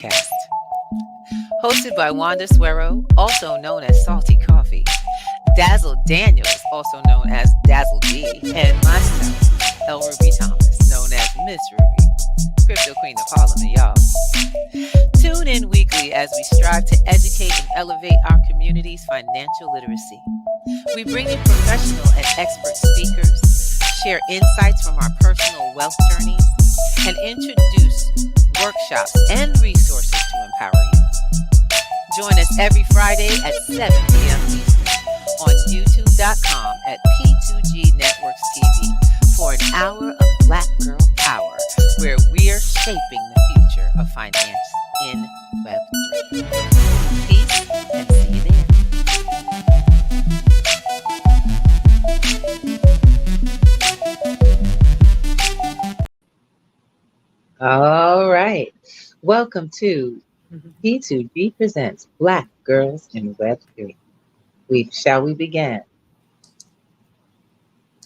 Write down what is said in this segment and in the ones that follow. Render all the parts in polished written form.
Cast. Hosted by Wanda Suero, also known as Salty Coffee, Dazzle Daniels, also known as Dazzle D, and myself, Elruby Thomas, known as Miss Ruby, Crypto Queen of Harlem, y'all. Tune in weekly as we strive to educate and elevate our community's financial literacy. We bring you professional and expert speakers, share insights from our personal wealth journeys, and introduce workshops and resources to empower you. Join us every Friday at 7 p.m. Eastern on youtube.com at P2G Networks TV for an hour of Black Girl Power, where we're shaping the future of finance in Web3. Peace and see you there. All right. Welcome to P2G Presents Black Girls in Web3. Shall we begin?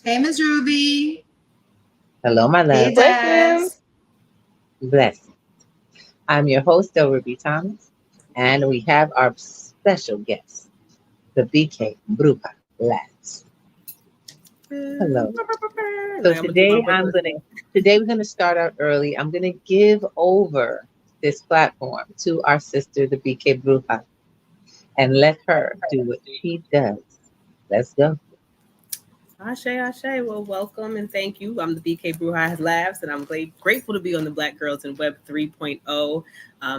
Hey, Ms. Ruby. Hello, my love. Hey, Daz. Blessings. I'm your host, Elruby Thomas, and we have our special guest, the Bkbrujalaughs. Hello. So today we're gonna start out early. I'm gonna give over this platform to our sister, the Bkbruja, and let her do what she does. Let's go. Ashe. Well, welcome and thank you. I'm the Bkbrujalaughs, and I'm grateful to be on the Black Girls in Web 3.0.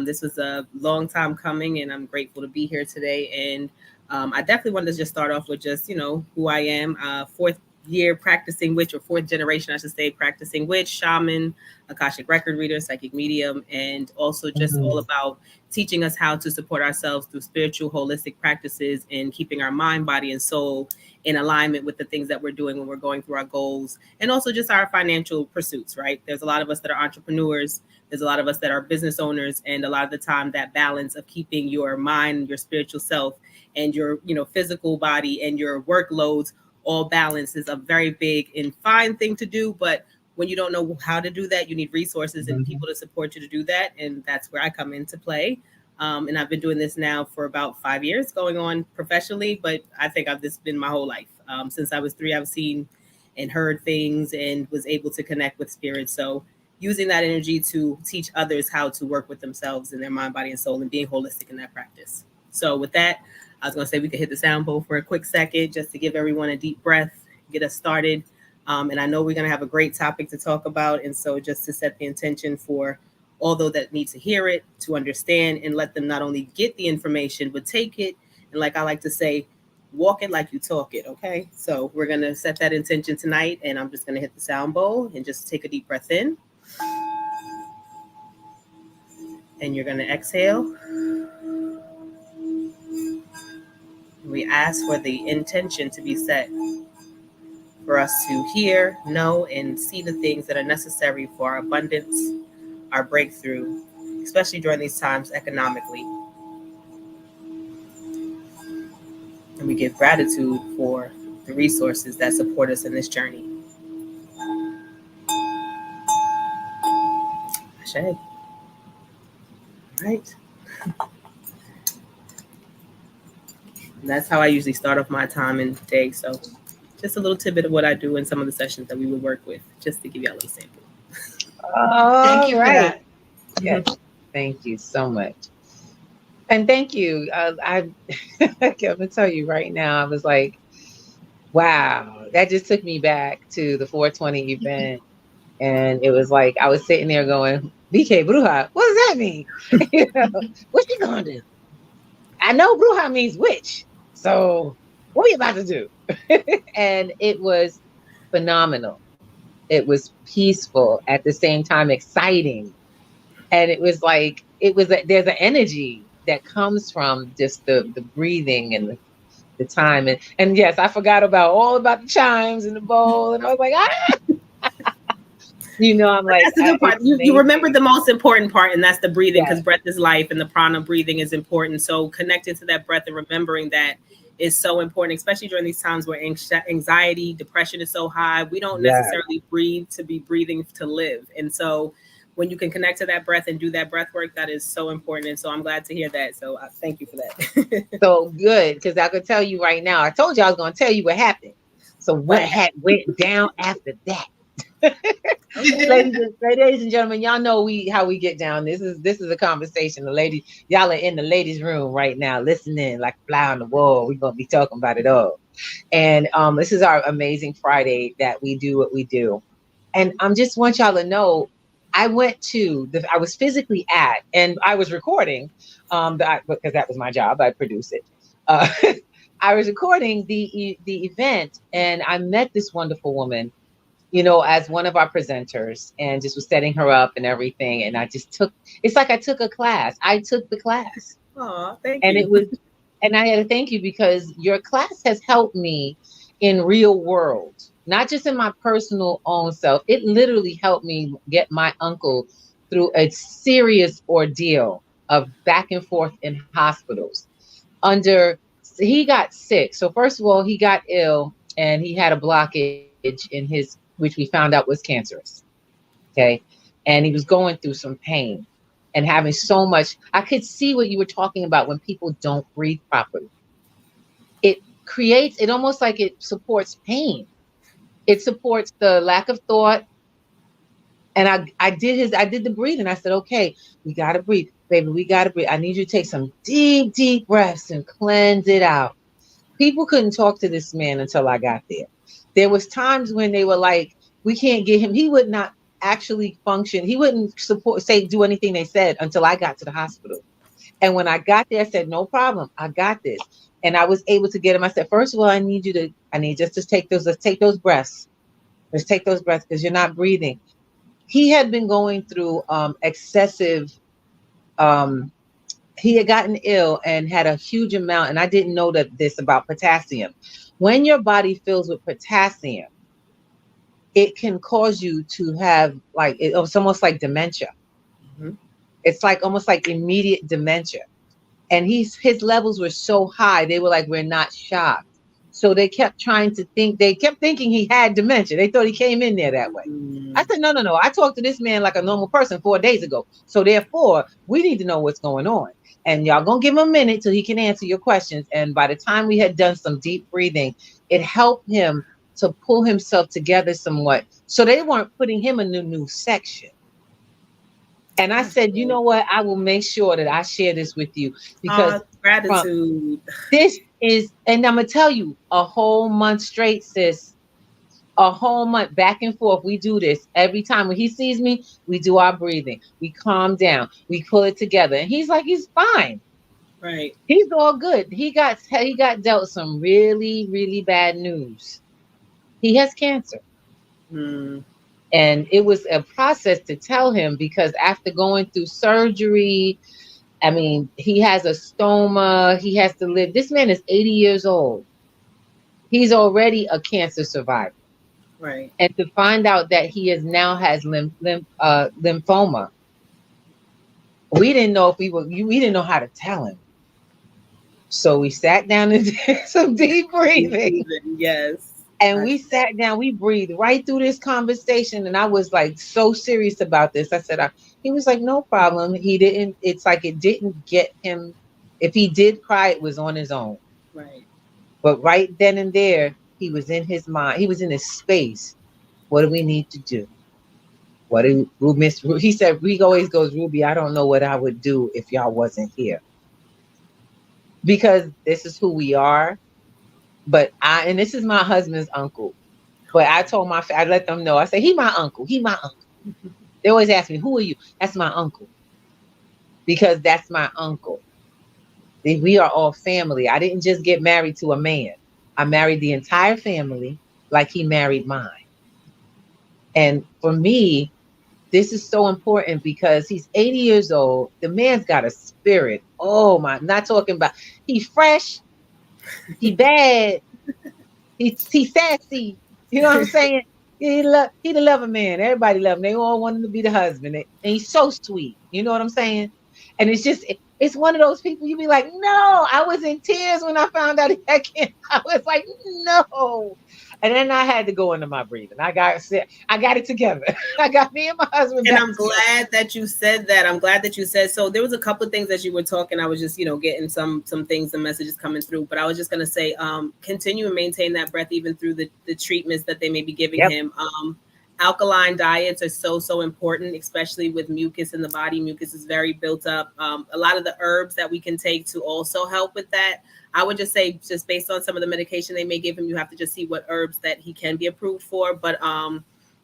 This was a long time coming, and I'm grateful to be here today. And I definitely wanted to just start off with just, who I am. Fourth year practicing witch, or fourth generation, I should say, practicing witch, shaman, Akashic record reader, psychic medium, and also just all about teaching us how to support ourselves through spiritual, holistic practices and keeping our mind, body, and soul in alignment with the things that we're doing when we're going through our goals, and also just our financial pursuits, right? There's a lot of us that are entrepreneurs. There's a lot of us that are business owners, and a lot of the time that balance of keeping your mind, your spiritual self, and your, physical body and your workloads all balance is a very big and fine thing to do. But when you don't know how to do that, you need resources and people to support you to do that. And that's where I come into play. And I've been doing this now for about 5 years, going on professionally, but I think this been my whole life. Since I was 3, I've seen and heard things and was able to connect with spirit. So using that energy to teach others how to work with themselves and their mind, body, and soul, and being holistic in that practice. So with that, I was going to say we could hit the sound bowl for a quick second just to give everyone a deep breath, get us started. And I know we're going to have a great topic to talk about. And so just to set the intention for all those that need to hear it, to understand, and let them not only get the information, but take it. And like I like to say, walk it like you talk it. Okay. So we're going to set that intention tonight. And I'm just going to hit the sound bowl and just take a deep breath in. And you're going to exhale. We ask for the intention to be set for us to hear, know, and see the things that are necessary for our abundance, our breakthrough, especially during these times economically. And we give gratitude for the resources that support us in this journey. Ashe. All right. And that's how I usually start off my time and day. So just a little tidbit of what I do in some of the sessions that we would work with, just to give you a little sample. Thank you for that. Yes, thank you so much. And thank you. I'm going to tell you right now, I was like, wow, that just took me back to the 420 event. And it was like, I was sitting there going, Bkbruja, what does that mean? What's she going to do? I know Bruja means witch. So what are we about to do? And it was phenomenal. It was peaceful, at the same time exciting. And it was like, there's an energy that comes from just the breathing and the time. And yes, I forgot all about the chimes and the bowl. And I was like, I'm like, that's the good part. You remember the most important part, and that's the breathing, because breath is life, and the prana breathing is important. So connecting to that breath and remembering that is so important, especially during these times where anxiety, depression is so high. We don't necessarily breathe to be breathing to live. And so when you can connect to that breath and do that breath work, that is so important. And so I'm glad to hear that. So thank you for that. So good, because I could tell you right now. I told you I was going to tell you what happened. So what had went down after that? Ladies and gentlemen, y'all know how we get down. This is a conversation. The ladies, y'all are in the ladies' room right now, listening like a fly on the wall. We're gonna be talking about it all. And this is our amazing Friday that we do what we do. And just want y'all to know, I was physically at, and I was recording, because that was my job. I produce it. I was recording the event, and I met this wonderful woman, as one of our presenters, and just was setting her up and everything. And it's like I took a class. I took the class. Oh, thank you. And I had to thank you, because your class has helped me in real world, not just in my personal own self. It literally helped me get my uncle through a serious ordeal of back and forth in hospitals. He got sick. So first of all, he got ill, and he had a blockage in which we found out was cancerous. Okay. And he was going through some pain and having so much. I could see what you were talking about when people don't breathe properly. It almost like it supports pain. It supports the lack of thought. And I did the breathing. I said, okay, we got to breathe, baby. We got to breathe. I need you to take some deep, deep breaths and cleanse it out. People couldn't talk to this man until I got there. There was times when they were like, we can't get him. He would not actually function. He wouldn't do anything they said until I got to the hospital. And when I got there, I said, no problem. I got this. And I was able to get him. I said, first of all, I need just to take let's take those breaths. Let's take those breaths, because you're not breathing. He had been going through excessive, he had gotten ill and had a huge amount. And I didn't know this about potassium. When your body fills with potassium, it can cause you to have it's almost like dementia. Mm-hmm. It's almost like immediate dementia. And his levels were so high, they were like, we're not shocked. So they kept thinking he had dementia. They thought he came in there that way. I said, no. I talked to this man like a normal person 4 days ago. So therefore, we need to know what's going on. And y'all gonna give him a minute till he can answer your questions. And by the time we had done some deep breathing, it helped him to pull himself together somewhat. So they weren't putting him in a new section. And I said, you know what? I will make sure that I share this with you, because gratitude. This is, and I'm going to tell you, a whole month straight, sis, a whole month back and forth. We do this every time. When he sees me, we do our breathing. We calm down. We pull it together. And he's like, he's fine. Right. He's all good. He got dealt some really, really bad news. He has cancer. And it was a process to tell him, because after going through surgery, I mean, he has a stoma. He has to live. This man is 80 years old. He's already a cancer survivor. Right. And to find out that he now has lymphoma, we didn't know we didn't know how to tell him. So we sat down and did some deep breathing. Yes. And we sat down, we breathed right through this conversation. And I was like so serious about this. I said, he was like, no problem. It's like it didn't get him. If he did cry, it was on his own. Right. But right then and there, he was in his mind. He was in his space. What do we need to do? He said, he always goes, Ruby, I don't know what I would do if y'all wasn't here. Because this is who we are. And this is my husband's uncle. But I let them know. I say, he my uncle. He my uncle. They always ask me, who are you? That's my uncle. Because that's my uncle. We are all family. I didn't just get married to a man. I married the entire family like he married mine. And for me, this is so important, because he's 80 years old. The man's got a spirit. Oh my, not talking about, he's fresh. He bad. He sassy. You know what I'm saying? He the lover man. Everybody love him. They all want him to be the husband. And he's so sweet. You know what I'm saying? And it's one of those people you be like, no, I was in tears when I found out he had cancer. I was like, no. And then I had to go into my breathing. I got it together. I got me and my husband. And I'm glad that you said that. I'm glad that you said so. There was a couple of things as you were talking. I was just, getting some things, the messages coming through. But I was just gonna say, continue and maintain that breath even through the treatments that they may be giving him. Alkaline diets are so important, especially with mucus in the body. Mucus is very built up. A lot of the herbs that we can take to also help with that. I would just say, just based on some of the medication they may give him, you have to just see what herbs that he can be approved for. But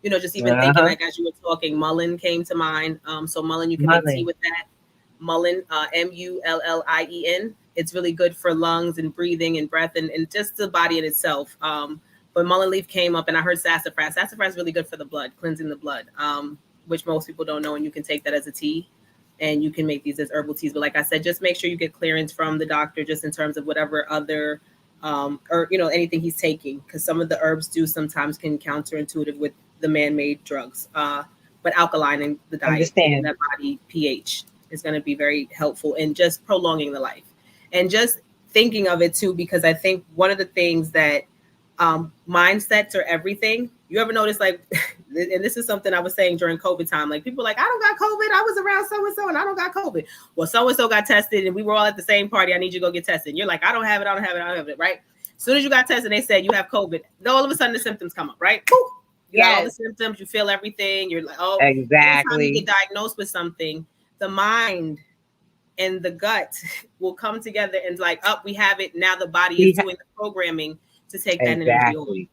just even thinking, like as you were talking, mullein came to mind. So mullein, you can make tea with that. Mullein, Mullien. It's really good for lungs and breathing and breath and just the body in itself. But mullein leaf came up, and I heard sassafras. Sassafras is really good for the blood, cleansing the blood, which most people don't know. And you can take that as a tea, and you can make these as herbal teas. But like I said, just make sure you get clearance from the doctor, just in terms of whatever other, or anything he's taking, because some of the herbs sometimes can counterintuitive with the man-made drugs. But alkaline in the diet, and that body pH is going to be very helpful in just prolonging the life, and just thinking of it too, because I think one of the things that mindsets are everything. You ever notice, like, and this is something I was saying during COVID time, like people are like, I don't got COVID. I was around so-and-so and I don't got COVID. Well, so-and-so got tested and we were all at the same party. I need you to go get tested. And you're like, I don't have it. Right. As soon as you got tested, they said you have COVID. Then all of a sudden the symptoms come up, right? Boop. You got all the symptoms. You feel everything. You're like, oh, exactly. Anytime you get diagnosed with something, the mind and the gut will come together and like, we have it. Now the body is doing the programming to take that energy away.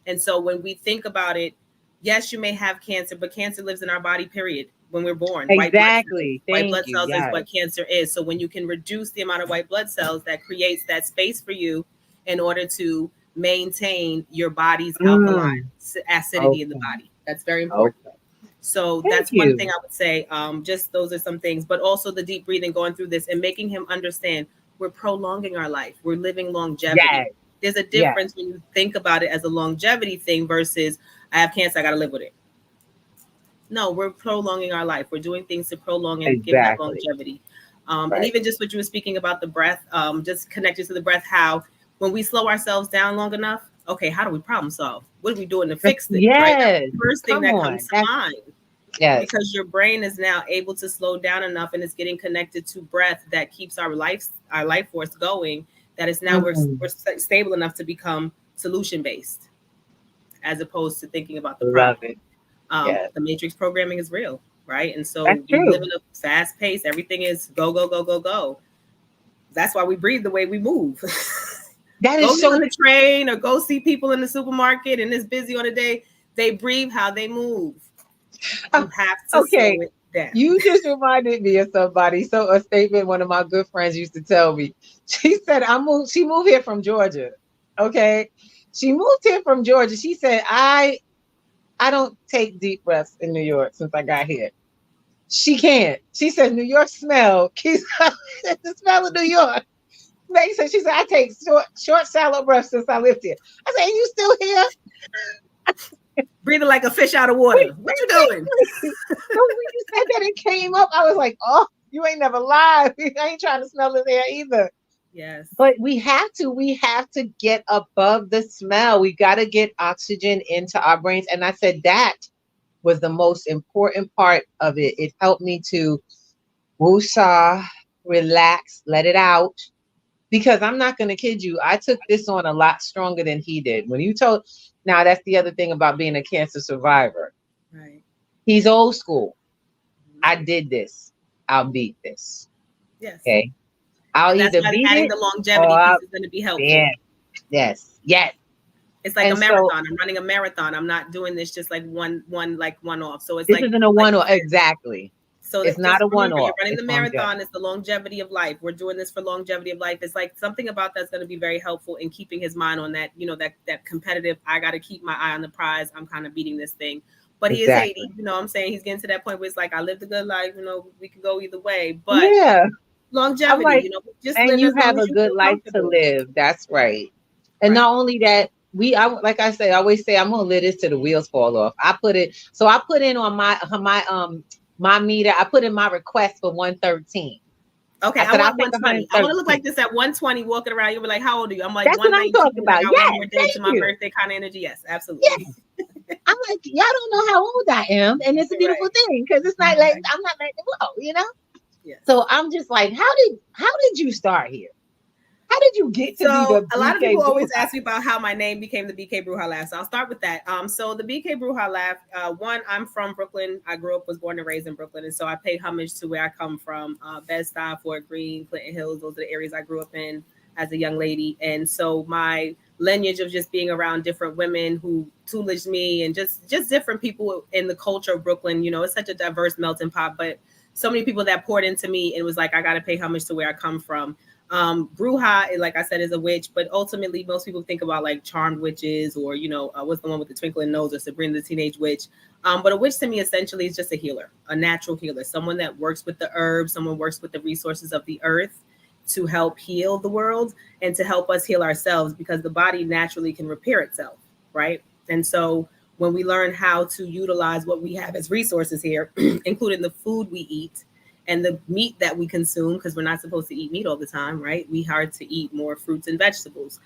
And so when we think about it, yes, you may have cancer, but cancer lives in our body, period, when we're born. Exactly. White blood cells is what cancer is. So when you can reduce the amount of white blood cells, that creates that space for you in order to maintain your body's alkaline acidity in the body. That's very important. So that's one thing I would say. Just those are some things, but also the deep breathing, going through this and making him understand we're prolonging our life. We're living longevity. Yes. There's a difference when you think about it as a longevity thing versus I have cancer, I got to live with it. No, we're prolonging our life. We're doing things to prolong and give that longevity. And even just what you were speaking about the breath, just connected to the breath, how when we slow ourselves down long enough, okay, how do we problem solve? What are we doing to fix this? Yes. Right? That's the first thing that comes to mind. Yes. Because your brain is now able to slow down enough and it's getting connected to breath that keeps our life force going. That is now we're stable enough to become solution based, as opposed to thinking about the problem. The matrix programming is real, right? And so we live in a fast pace. Everything is go, go, go, go, go. That's why we breathe the way we move. That is so on the train or go see people in the supermarket and it's busy on a day. They breathe how they move. You have to slow it down. You just reminded me of somebody. So a statement one of my good friends used to tell me. She said, she moved here from Georgia. Okay. She moved here from Georgia. She said, I don't take deep breaths in New York since I got here. She can't. She said, New York smell keeps the smell of New York. She said, I take short, shallow breaths since I lived here. I said, you still here? Breathing like a fish out of water. What you doing? So when you said that it came up, I was like, oh, you ain't never lied. I ain't trying to smell it there either. Yes. But we have to get above the smell. We got to get oxygen into our brains. And I said that was the most important part of it. It helped me to woosah, relax, let it out. Because I'm not going to kid you, I took this on a lot stronger than he did. Now that's the other thing about being a cancer survivor. Right. He's old school. I did this. I'll beat this. Yes. Okay. I'll either beat adding it, the longevity piece is going to be helpful. Yes. It's like a marathon. I'm running a marathon. I'm not doing this just like one off. So it's this isn't a one off. Exactly. So it's not a one off. You're running the marathon. It's the longevity of life. We're doing this for longevity of life. It's like something about that's going to be very helpful in keeping his mind on that, that competitive, I got to keep my eye on the prize. I'm kind of beating this thing. But he is 80, I'm saying he's getting to that point where it's like, I lived a good life, we can go either way. But longevity, just and you have a good life to live. That's right. And not only that, like I say, I always say, I'm going to live this till the wheels fall off. I put in on my meter, I put in my request for 113. Okay, I want 120. I want to look like this at 120, walking around. You'll be like, "How old are you?" I'm like, that's what I'm talking about. Like, Yes, one more day to my birthday kind of energy. Yes, absolutely. Yes. I'm like, y'all don't know how old I am, and it's a beautiful thing because it's not like I'm not letting it go, you know. Yes. So I'm just like, how did you start here? How did you get to be the a lot of BK people always Bruja? ask me about how my name became the Bkbrujalaughs. So I'll start with that. So the Bkbrujalaughs, one, I'm from Brooklyn. I was born and raised in Brooklyn, and so I pay homage to where I come from. Bed-Stuy, Fort Greene, Clinton Hills. Those are the areas I grew up in as a young lady, and so my lineage of just being around different women who tutelaged me, and just different people in the culture of Brooklyn. You know, it's such a diverse melting pot, but so many people that poured into me, and it was like I got to pay homage to where I come from. Bruja, like I said, is a witch, but ultimately most people think about like charmed witches, or what's the one with the twinkling nose, or Sabrina the Teenage Witch. But a witch to me essentially is just a healer, a natural healer, someone that works with the herbs, someone works with the resources of the earth to help heal the world and to help us heal ourselves, because the body naturally can repair itself, right? And so when we learn how to utilize what we have as resources here, including the food we eat and the meat that we consume, because we're not supposed to eat meat all the time, right? We are to eat more fruits and vegetables.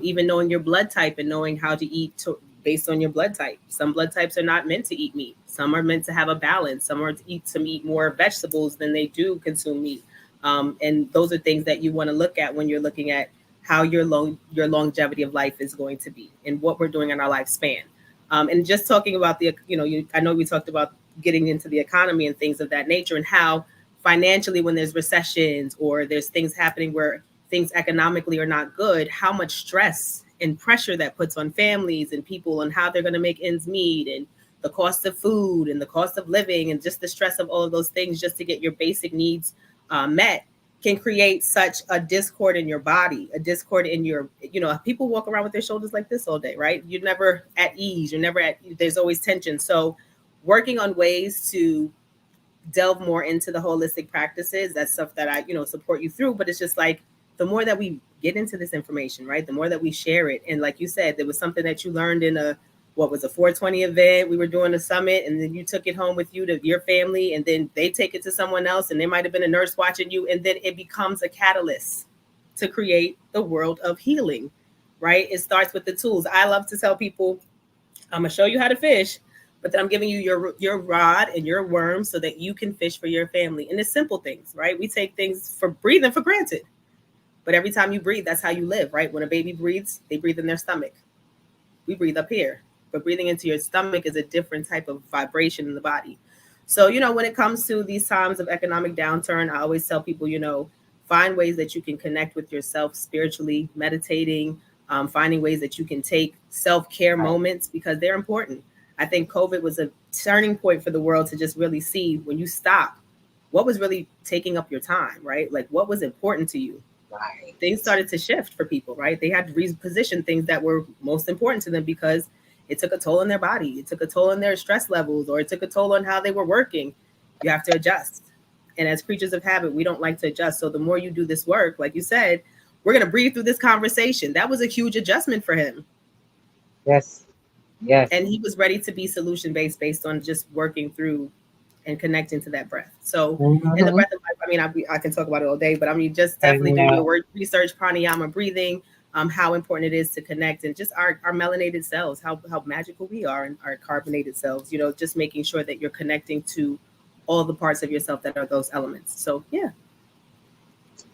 Even knowing your blood type and knowing how to eat based on your blood type. Some blood types are not meant to eat meat. Some are meant to have a balance. Some are to eat more vegetables than they do consume meat. And those are things that you want to look at when you're looking at how your longevity of life is going to be and what we're doing in our lifespan. And just talking about I know we talked about getting into the economy and things of that nature, and how financially, when there's recessions or there's things happening where things economically are not good, how much stress and pressure that puts on families and people on how they're going to make ends meet, and the cost of food and the cost of living, and just the stress of all of those things just to get your basic needs met, can create such a discord in your body, a discord in your, people walk around with their shoulders like this all day, right? You're never at ease. There's always tension. So working on ways to delve more into the holistic practices, that's stuff that I, support you through. But it's just like, the more that we get into this information, right, the more that we share it. And like you said, there was something that you learned in a 420 event. We were doing a summit, and then you took it home with you to your family, and then they take it to someone else, and there might have been a nurse watching you. And then it becomes a catalyst to create the world of healing, right? It starts with the tools. I love to tell people, I'm going to show you how to fish, but then I'm giving you your rod and your worm so that you can fish for your family. And it's simple things, right? We take things for breathing for granted. But every time you breathe, that's how you live, right? When a baby breathes, they breathe in their stomach. We breathe up here. But breathing into your stomach is a different type of vibration in the body. So, when it comes to these times of economic downturn, I always tell people, find ways that you can connect with yourself spiritually, meditating, finding ways that you can take self-care moments, because they're important. I think COVID was a turning point for the world to just really see, when you stop, what was really taking up your time, right? Like, what was important to you? Right. Things started to shift for people, right? They had to reposition things that were most important to them, because it took a toll on their body. It took a toll on their stress levels, or it took a toll on how they were working. You have to adjust. And as creatures of habit, we don't like to adjust. So the more you do this work, like you said, we're going to breathe through this conversation. That was a huge adjustment for him. Yes. Yes. And he was ready to be solution-based based on just working through and connecting to that breath. So in the breath of life, I mean, I can talk about it all day, but I mean, just definitely do your research, pranayama, breathing, how important it is to connect, and just our melanated cells, how magical we are, and our carbonated cells, just making sure that you're connecting to all the parts of yourself that are those elements. So yeah.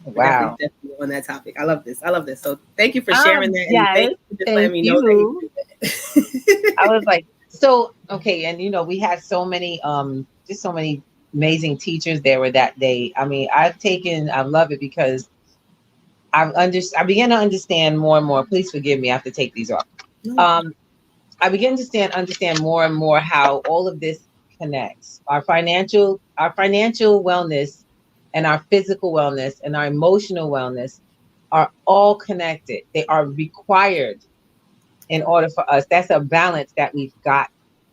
Wow. Definitely on that topic. I love this. So thank you for sharing that. Yes, and thank you for just letting me know that you do that. I was like, so, okay. And, we had so many, just so many amazing teachers there were that day. I mean, I love it, because I began to understand more and more. Please forgive me. I have to take these off. I began to understand more and more how all of this connects. Our financial wellness, and our physical wellness, and our emotional wellness are all connected. They are required in order for us. That's a balance that we've got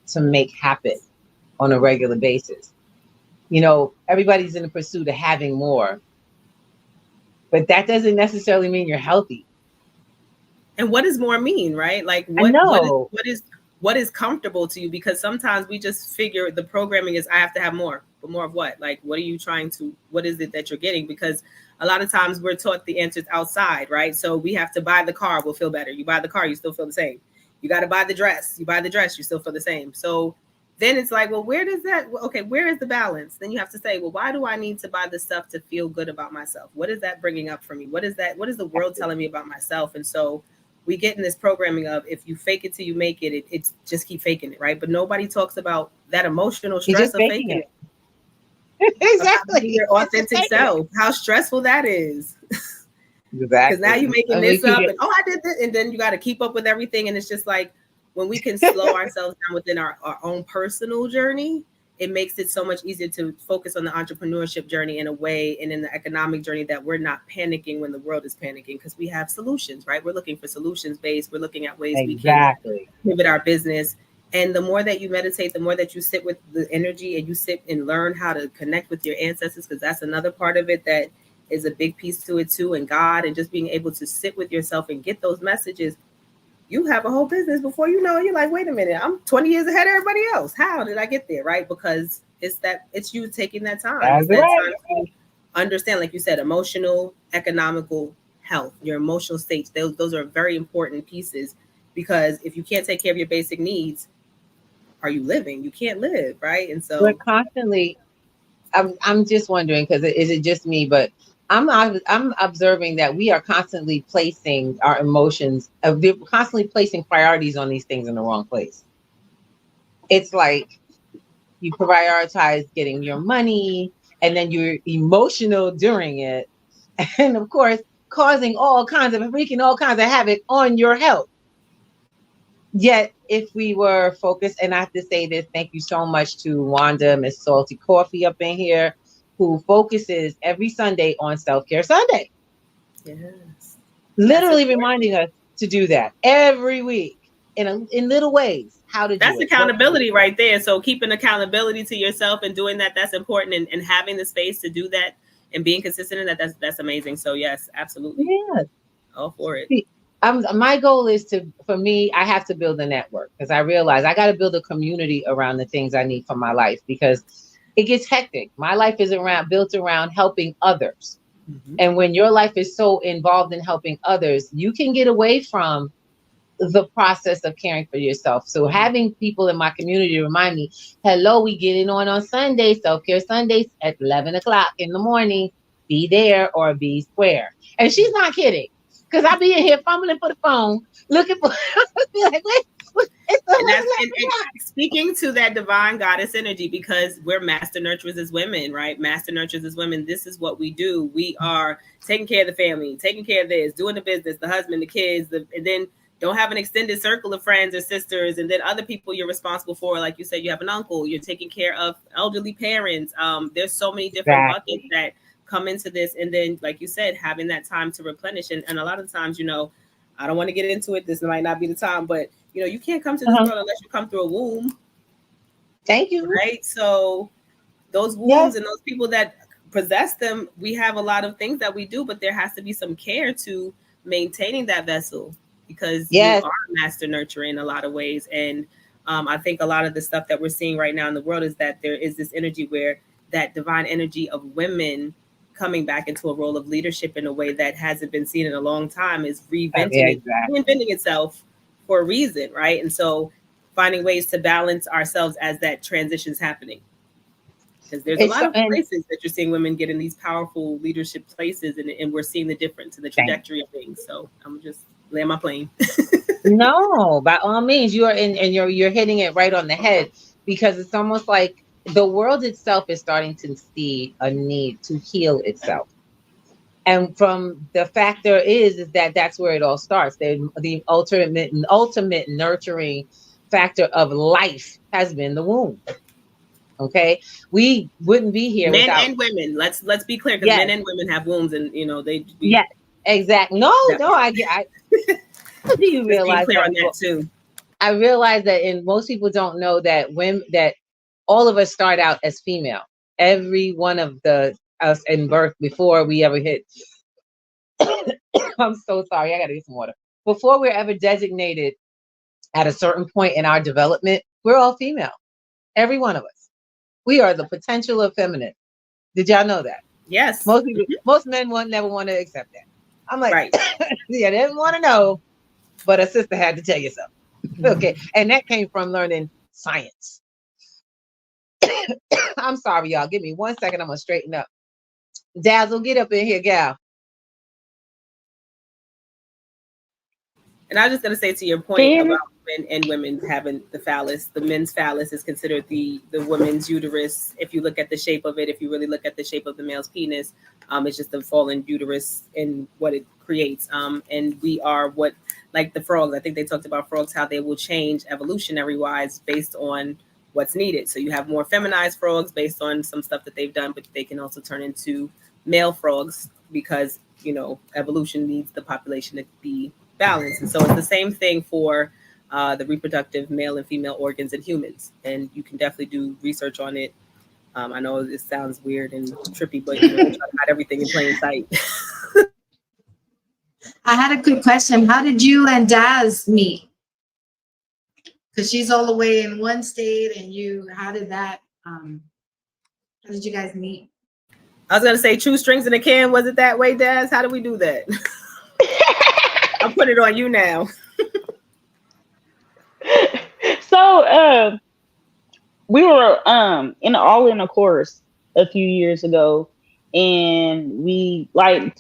to make happen on a regular basis. Everybody's in the pursuit of having more, but that doesn't necessarily mean you're healthy. And what does more mean, right? Like what is comfortable to you? Because sometimes we just figure the programming is, I have to have more. but more of what? Like, what is it that you're getting? Because a lot of times we're taught the answers outside, right? So we have to buy the car, we'll feel better. You buy the car, you still feel the same. You got to buy the dress. You buy the dress, you still feel the same. So then it's like, well, where is the balance? Then you have to say, well, why do I need to buy the stuff to feel good about myself? What is that bringing up for me? What is the world telling me about myself? And so we get in this programming of, if you fake it till you make it, it's just keep faking it, right? But nobody talks about that emotional stress of faking it. Exactly. Your authentic self, how stressful that is. Because now you're making this up, and I did this, and then you got to keep up with everything, and it's just like, when we can slow ourselves down within our own personal journey, it makes it so much easier to focus on the entrepreneurship journey in a way, and in the economic journey, that we're not panicking when the world is panicking, because we have solutions, right? We're looking for solutions based. We're looking at ways we can pivot our business. And the more that you meditate, the more that you sit with the energy, and you sit and learn how to connect with your ancestors, because that's another part of it that is a big piece to it too, and God, and just being able to sit with yourself and get those messages. You have a whole business before you know it. You're like, wait a minute, I'm 20 years ahead of everybody else. How did I get there? Right? Because it's you taking that time. It's that time to understand, like you said, emotional, economical health, your emotional states. Those are very important pieces, because if you can't take care of your basic needs, are you living? You can't live, right? And so we're constantly. I'm just wondering, because is it just me? But I'm observing that we are constantly placing our emotions, we're constantly placing priorities on these things in the wrong place. It's like you prioritize getting your money, and then you're emotional during it, and of course causing all kinds of havoc on your health. Yet, if we were focused, and I have to say this, thank you so much to Wanda, Miss Salty Coffee up in here, who focuses every Sunday on Self-Care Sunday. Yes. Literally reminding us to do that every week in little ways. How to do that's accountability right there. So keeping accountability to yourself and doing that's important, and having the space to do that and being consistent in that's amazing. So yes, absolutely. Yeah. All for it. My goal is for me, I have to build a network, because I realize I got to build a community around the things I need for my life, because it gets hectic. My life is built around helping others. Mm-hmm. And when your life is so involved in helping others, you can get away from the process of caring for yourself. So having people in my community remind me, hello, we get in on Sundays, Self-Care Sundays at 11 o'clock in the morning. Be there or be square. And she's not kidding. Because I'll be in here fumbling for the phone, looking for, like, and speaking to that divine goddess energy, because we're master nurturers as women, right? Master nurturers as women. This is what we do. We are taking care of the family, taking care of this, doing the business, the husband, the kids, and then don't have an extended circle of friends or sisters, and then other people you're responsible for. Like you said, you have an uncle, you're taking care of elderly parents. There's so many different buckets that come into this, and then, like you said, having that time to replenish. And a lot of times, I don't want to get into it, this might not be the time, but you can't come to this world unless you come through a womb. Thank you. Right? So those wombs and those people that possess them, we have a lot of things that we do, but there has to be some care to maintaining that vessel, because you are a master nurturer in a lot of ways. And I think a lot of the stuff that we're seeing right now in the world is that there is this energy where that divine energy of women coming back into a role of leadership in a way that hasn't been seen in a long time is reinventing itself for a reason, right? And so finding ways to balance ourselves as that transition's happening. Because there's a lot of places that you're seeing women get in these powerful leadership places, and we're seeing the difference in the trajectory of things. So I'm just land my plane. No, by all means, you are and you're hitting it right on the head, because it's almost like the world itself is starting to see a need to heal itself. And from the factor is that that's where it all starts. The ultimate nurturing factor of life has been the womb. Okay, we wouldn't be here men without and women. Let's be clear, because men and women have wombs, and they. Exactly. No, I do you realize clear on that too? I realize that, and most people don't know that that all of us start out as female. Every one of us in birth, before we ever hit. I'm so sorry. I gotta get some water. Before we're ever designated at a certain point in our development, we're all female. Every one of us. We are the potential of feminine. Did y'all know that? Yes. Most people, most men never want to accept that. I'm like, Right. yeah, they didn't want to know, but a sister had to tell you something. Okay. And that came from learning science. I'm sorry, y'all. Give me 1 second. I'm going to straighten up. Dazzle, get up in here, gal. And I was just going to say to your point about men and women having the phallus, the men's phallus is considered the woman's uterus. If you look at the shape of it, if you really look at the shape of the male's penis, it's just a fallen uterus and what it creates. And we are what, like the frogs, I think they talked about frogs, how they will change evolutionary wise based on what's needed. So you have more feminized frogs based on some stuff that they've done, but they can also turn into male frogs because, you know, evolution needs the population to be balanced. And so it's the same thing for the reproductive male and female organs in humans. And you can definitely do research on it. I know it sounds weird and trippy, but you know, they try to hide everything in plain sight. I had a quick question. How did you and Daz meet? Because she's all the way in one state, and you, how did you guys meet? I was gonna say 2 strings in a can. Was it that way, Daz? How do we do that? I'll put it on you now. So we were in a course a few years ago, and we like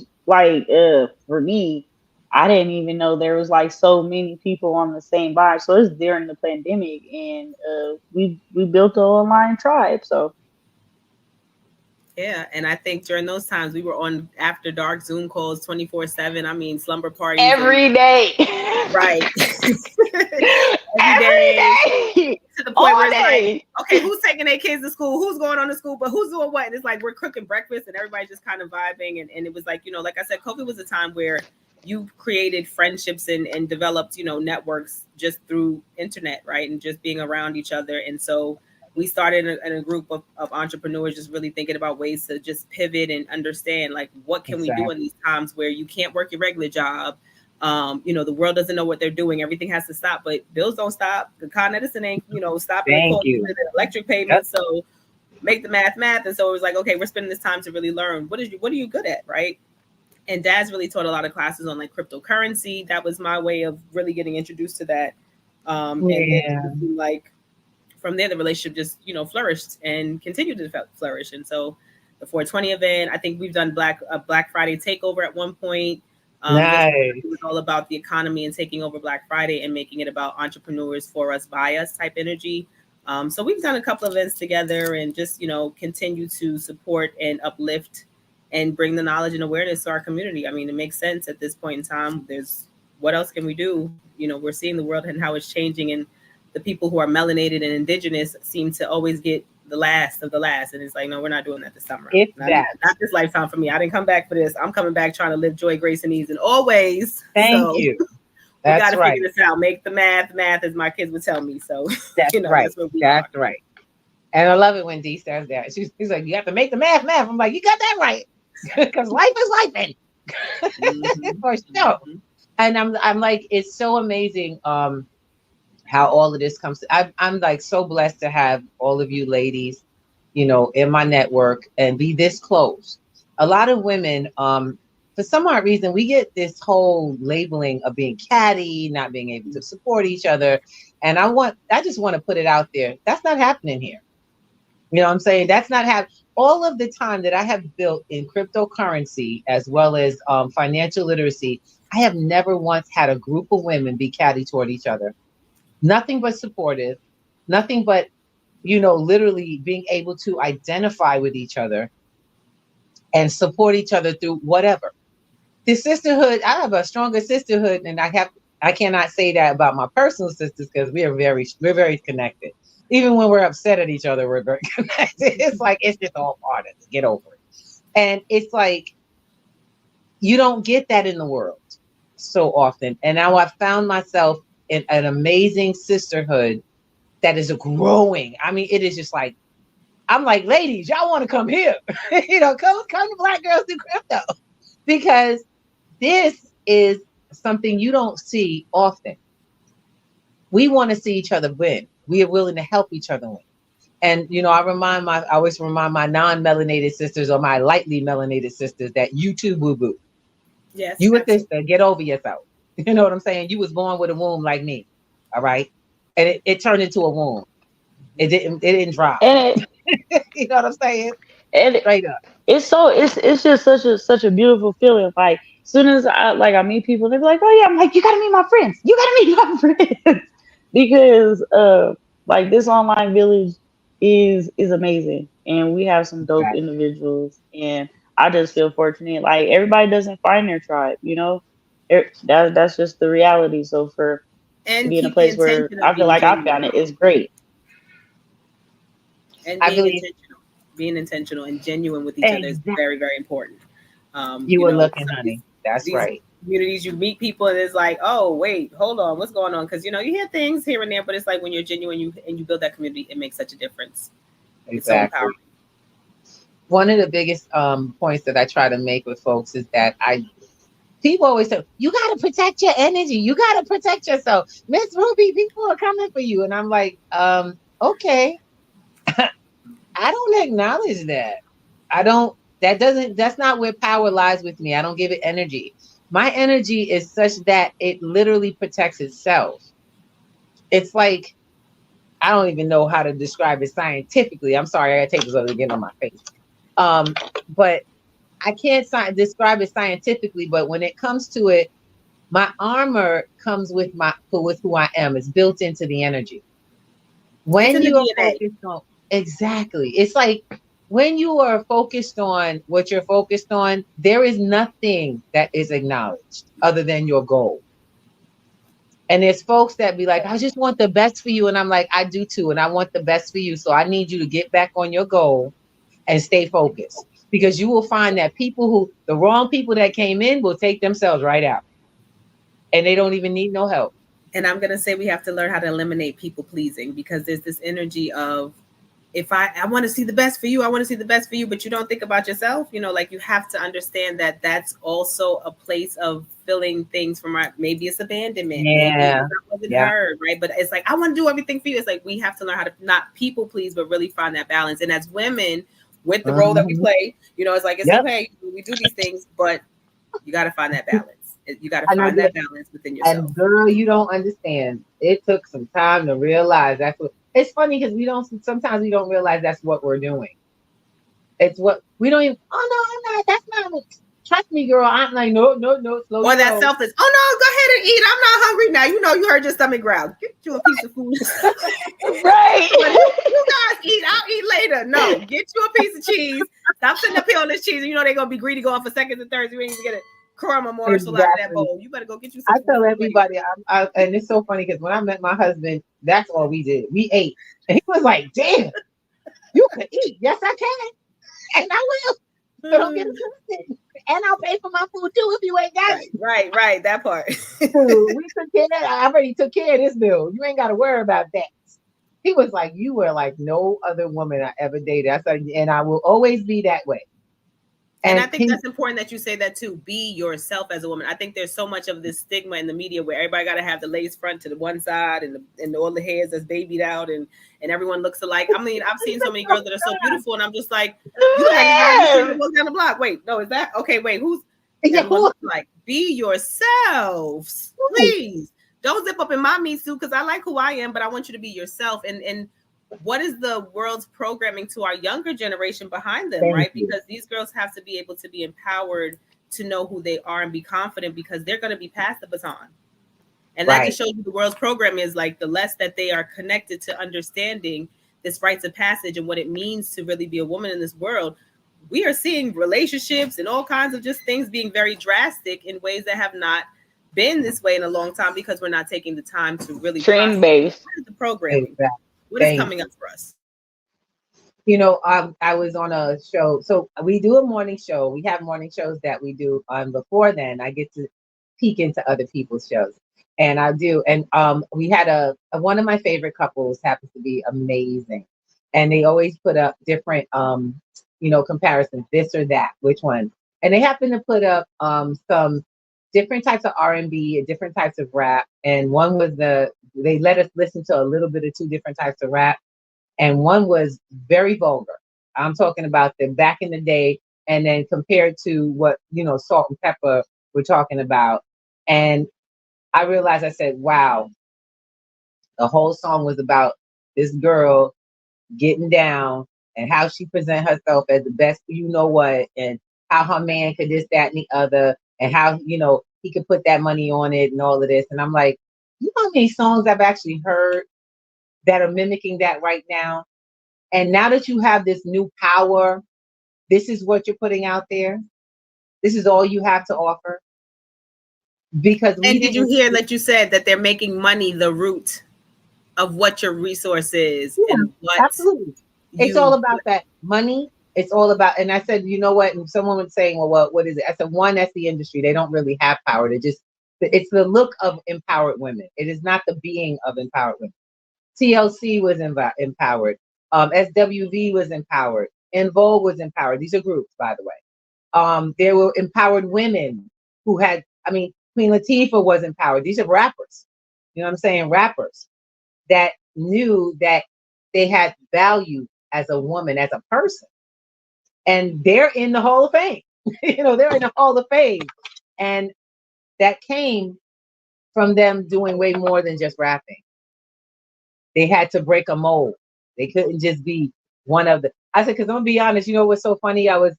for me, I didn't even know there was like so many people on the same vibe. So it's during the pandemic, and we built an online tribe. So yeah, and I think during those times we were on after dark Zoom calls 24/7. I mean, slumber parties every day, right? every day. To the point where it's like, okay, who's taking their kids to school? Who's going on to school? But who's doing what? And it's like we're cooking breakfast and everybody's just kind of vibing. And it was like, you know, like I said, COVID was a time where you created friendships and developed, you know, networks just through internet, right? And just being around each other. And so we started in a group of entrepreneurs just really thinking about ways to just pivot and understand, like, what can we do in these times where you can't work your regular job? You know, the world doesn't know what they're doing. Everything has to stop, but bills don't stop. The Con Edison ain't, you know, stopping the electric payments. Yep. So make the math. And so it was like, okay, we're spending this time to really learn what are you good at, right? And Dad's really taught a lot of classes on like cryptocurrency. That was my way of really getting introduced to that. And then, like, from there, the relationship just, you know, flourished and continued to flourish. And so the 420 event, I think we've done a Black Friday takeover at one point. Nice. It was all about the economy and taking over Black Friday and making it about entrepreneurs for us, by us type energy. So we've done a couple of events together and just, you know, continue to support and uplift and bring the knowledge and awareness to our community. I mean, it makes sense at this point in time. What else can we do? You know, we're seeing the world and how it's changing, and the people who are melanated and indigenous seem to always get the last of the last. And it's like, no, we're not doing that this summer. Not this lifetime for me. I didn't come back for this. I'm coming back trying to live joy, grace, and ease, and always. Thank you. That's we got to figure this out. Make the math, as my kids would tell me. So that's you know, right. That's what we are. Right. And I love it when Dee says that. She's like, you have to make the math. I'm like, you got that right. Because life is life. For sure. And I'm like, it's so amazing how all of this comes. I'm like so blessed to have all of you ladies, you know, in my network and be this close. A lot of women, for some odd reason, we get this whole labeling of being catty, not being able to support each other. And I just want to put it out there. That's not happening here. You know what I'm saying? That's not happening. All of the time that I have built in cryptocurrency as well as financial literacy, I have never once had a group of women be catty toward each other. Nothing but supportive, nothing but, you know, literally being able to identify with each other and support each other through whatever. The sisterhood, I have a stronger sisterhood, and I cannot say that about my personal sisters because we're very connected. Even when we're upset at each other, we're very connected. It's like, it's just all part of it. Get over it. And it's like, you don't get that in the world so often. And now I've found myself in an amazing sisterhood that is growing. I mean, it is just like, I'm like, ladies, y'all want to come here. You know, come to Black Girls Do Crypto. Because this is something you don't see often. We want to see each other win. We are willing to help each other win. And I always remind my non-melanated sisters or my lightly melanated sisters that you too, boo boo. Yes, You a absolutely. sister, get over yourself. You know what I'm saying? You was born with a womb like me. All right. And it turned into a womb. It didn't drop. And You know what I'm saying? it Straight up. it's just such a beautiful feeling. Like soon as I meet people, they're like, "Oh yeah," I'm like, "You gotta meet my friends. You gotta meet my friends," because like this online village is amazing, and we have some dope Right. individuals, and I just feel fortunate. Like everybody doesn't find their tribe, you know. That's just the reality. So for to And be in a keep the place where intention of I feel being like I genuine found it is great. and I being believe intentional. Being intentional and genuine with each other is exactly. very, very important. You You were know, looking, some of honey. That's these right. communities, you meet people and it's like, oh wait, hold on, what's going on? Because you hear things here and there, but it's like when you're genuine, you build that community, it makes such a difference. It's so Exactly. empowering. One of the biggest points that I try to make with folks is that people always say, you gotta protect your energy. You gotta protect yourself. Miss Ruby, people are coming for you. And I'm like, okay. I don't acknowledge that. I don't, that's not where power lies with me. I don't give it energy. My energy is such that it literally protects itself. It's like, I don't even know how to describe it scientifically. I'm sorry, I gotta take this other again on my face. But I can't describe it scientifically, but when it comes to it, my armor comes with who I am. It's built into the energy. It's When in the you are DNA. focused on exactly, it's like when you are focused on what you're focused on, there is nothing that is acknowledged other than your goal. And there's folks that be like, I just want the best for you. And I'm like, I do too. And I want the best for you. So I need you to get back on your goal and stay focused, because you will find that the wrong people that came in will take themselves right out, and they don't even need no help. And I'm gonna say we have to learn how to eliminate people pleasing, because there's this energy of, if I want to see the best for you, I want to see the best for you, but you don't think about yourself, like you have to understand that that's also a place of feeling things from maybe it's abandonment, maybe Yeah. I wasn't Yeah. heard, right? But it's like, I want to do everything for you. It's like, we have to learn how to not people please, but really find that balance. And as women, with the role that we Mhm. play, it's like, it's Yep. okay, we do these things, but you got to find that balance. You got to And I find do. that balance within yourself. And girl, you don't understand. It took some time to realize that's what. It's funny because sometimes we don't realize that's what we're doing. It's what we don't even. Oh no, I'm not. That's not what. Trust me, girl. I'm like, no, no, no. Slow Or your that roll. selfless, oh no, go ahead and eat. I'm not hungry now. You heard your stomach growl. Get you a piece of food. Right. You guys eat. I'll eat later. No, get you a piece of cheese. Stop sitting up here on this cheese. And they're gonna be greedy going for seconds and thirds. You ain't even get a crumb or morsel out of that Exactly. bowl. You better go get you some I food. tell everybody, and it's so funny because when I met my husband, that's all we did. We ate, and he was like, "Damn, you can eat." Yes, I can, and I will. So don't get it twisted. And I'll pay for my food too if you ain't got it. Right. That part. We took care of that. I already took care of this bill. You ain't got to worry about that. He was like, "You were like no other woman I ever dated." I said, and I will always be that way. And I think that's important that you say that too. Be yourself as a woman. I think there's so much of this stigma in the media where everybody got to have the lace front to the one side and all the hairs that's babied out and everyone looks alike. I mean, I've seen so many girls that are so beautiful, and I'm just like, you look like you're walk down the block. Wait, no, is that okay? Wait, who's everyone looks like? Be yourselves, please. Don't zip up in my me suit because I like who I am, but I want you to be yourself. And what is the world's programming to our younger generation behind them, right? Because these girls have to be able to be empowered to know who they are and be confident, because they're going to be passed the baton. And that just shows you the world's program is like, the less that they are connected to understanding this rites of passage and what it means to really be a woman in this world. We are seeing relationships and all kinds of just things being very drastic in ways that have not been this way in a long time, because we're not taking the time to really trend based. What is the programming? What is coming up for us? I was on a show. So we do a morning show. We have morning shows that we do. Before then, I get to peek into other people's shows, and I do. And we had one of my favorite couples happens to be amazing, and they always put up different comparisons, this or that, which one, and they happen to put up some different types of R&B and different types of rap. And one was they let us listen to a little bit of two different types of rap. and one was very vulgar. I'm talking about the back in the day, and then compared to what, you know, Salt and Pepper we're talking about. And I realized, I said, wow, the whole song was about this girl getting down and how she present herself as the best, you know what, and how her man could this, that, and the other, and how, you know, he could put that money on it and all of this. And I'm like, you know how many songs I've actually heard that are mimicking that right now? And now that you have this new power, this is what you're putting out there. This is all you have to offer. Because and did you hear that you said that they're making money the root of what your resource is? Yeah, and what absolutely. It's all about that money. It's all about, and I said, you know what? And someone was saying, well, what is it? I said, one, that's the industry. They don't really have power. They just, it's the look of empowered women. It is not the being of empowered women. TLC was empowered. SWV was empowered. En Vogue was empowered. These are groups, by the way. There were empowered women who had, I mean, Queen Latifah was empowered. These are rappers. You know what I'm saying? Rappers that knew that they had value as a woman, as a person. And they're in the Hall of Fame. You know, they're in the Hall of Fame. And that came from them doing way more than just rapping. They had to break a mold. They couldn't just be one of the, I said, because I'm gonna be honest, you know what's so funny? I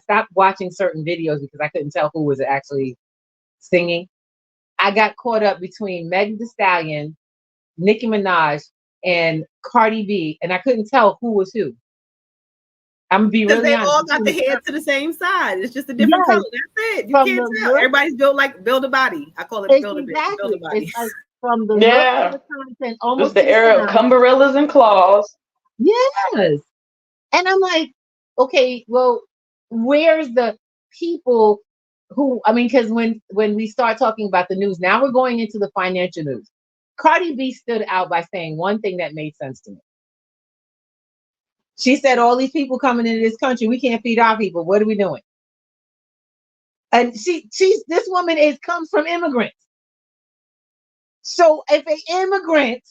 stopped watching certain videos because I couldn't tell who was actually singing. I got caught up between Megan Thee Stallion, Nicki Minaj, and Cardi B, and I couldn't tell who was who. I'm gonna be really they honest. all got the head to the same side. It's just a different color. That's it. You can't tell. Everybody's built a body. I call it build a body. It's like from the yeah, look to the content, almost the era of cumberillas and claws. Yes. And I'm like, okay, well, where's the people who, I mean, because when we start talking about the news, now we're going into the financial news. Cardi B stood out by saying one thing that made sense to me. She said, all these people coming into this country, we can't feed our people. What are we doing? And this woman comes from immigrants. So if an immigrant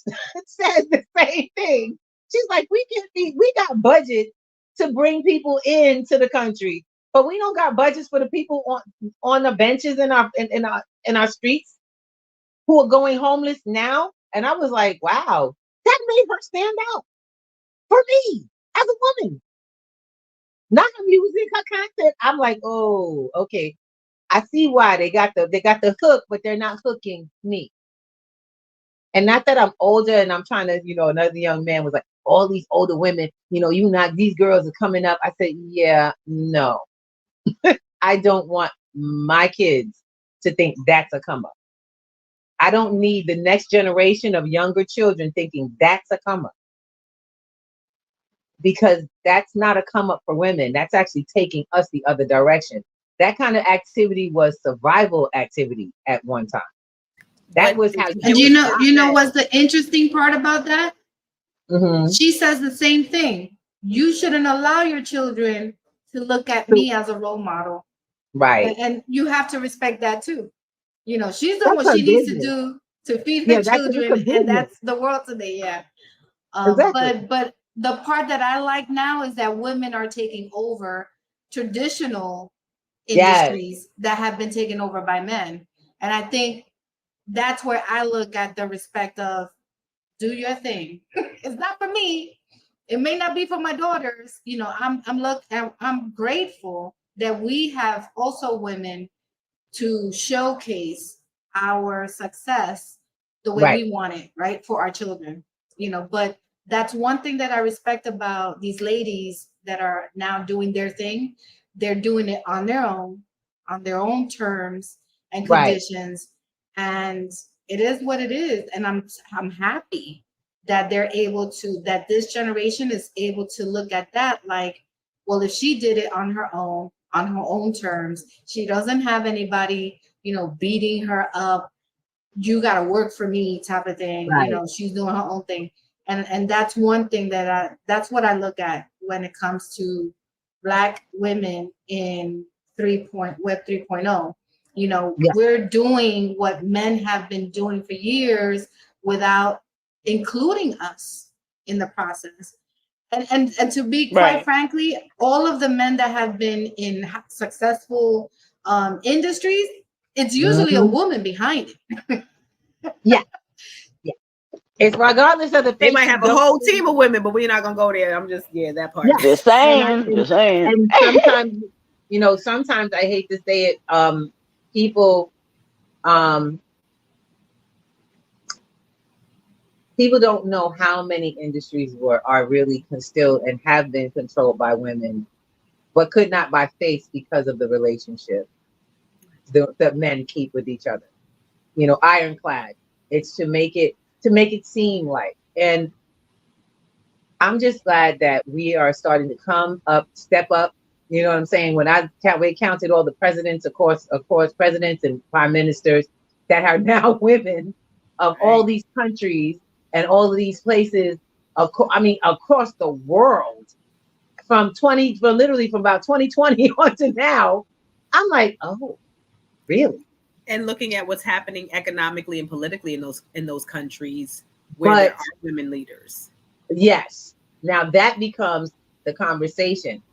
says the same thing, she's like, we got budget to bring people into the country, but we don't got budgets for the people on the benches in our streets who are going homeless now. And I was like, wow, that made her stand out for me as a woman. Not her music, her content. I'm like, oh, okay. I see why they got the hook, but they're not hooking me. And not that I'm older and I'm trying to, you know, another young man was like, all these older women, you know, these girls are coming up. I said, yeah, no. I don't want my kids to think that's a come up. I don't need the next generation of younger children thinking that's a come up. Because that's not a come up for women. That's actually taking us the other direction. That kind of activity was survival activity at one time. That was how. And you know what's the interesting part about that? Mm-hmm. She says the same thing. You shouldn't allow your children to look at me as a role model. Right. And you have to respect that too. You know, she's doing what she needs to do to feed her children, and that's the world today. Yeah. Exactly. But the part that I like now is that women are taking over traditional industries that have been taken over by men. And I think that's where I look at the respect of do your thing. It's not for me. It may not be for my daughters. You know, I'm grateful that we have also women to showcase our success the way we want it, right? For our children, you know, but that's one thing that I respect about these ladies that are now doing their thing. They're doing it on their own terms and conditions. And it is what it is. And I'm happy that they're able to, that this generation is able to look at that like, well, if she did it on her own terms, she doesn't have anybody, you know, beating her up. You got to work for me type of thing. You know, she's doing her own thing. And that's one thing that's what I look at when it comes to Black women in Web 3.0. You know, we're doing what men have been doing for years without including us in the process. And to be quite Right. frankly, all of the men that have been in successful industries, it's usually a woman behind it. Yeah. Yeah. It's regardless of the They face. might have a whole team of women, but we're not gonna go there. I'm just that part. Yeah. Just saying. Just saying. And sometimes, sometimes I hate to say it, people people don't know how many industries are really still and have been controlled by women, but could not by face because of the relationship that men keep with each other. Ironclad. It's to make it seem like. And I'm just glad that we are starting to come up, step up. You know what I'm saying? When we counted all the presidents, of course, presidents and prime ministers that are now women of all these countries and all of these places. Across the world, from literally from about 2020 on to now. I'm like, oh, really? And looking at what's happening economically and politically in those countries where there are women leaders. Yes. Now that becomes the conversation.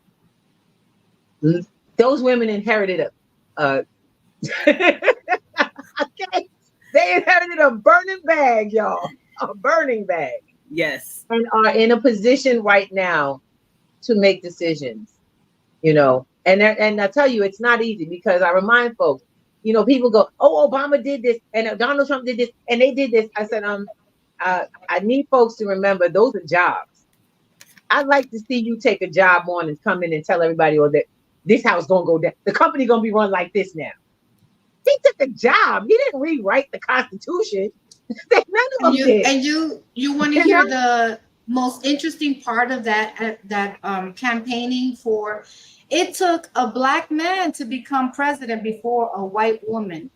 Those women inherited okay. They inherited a burning bag, y'all. A burning bag. Yes. And are in a position right now to make decisions. And I tell you, it's not easy, because I remind folks, people go, oh, Obama did this and Donald Trump did this and they did this. I said, I need folks to remember those are jobs. I'd like to see you take a job on and come in and tell everybody, that this house gonna go down. The company gonna be run like this now. He took a job. He didn't rewrite the Constitution. None of them did. And you want to hear the most interesting part of that campaigning for? It took a Black man to become president before a white woman,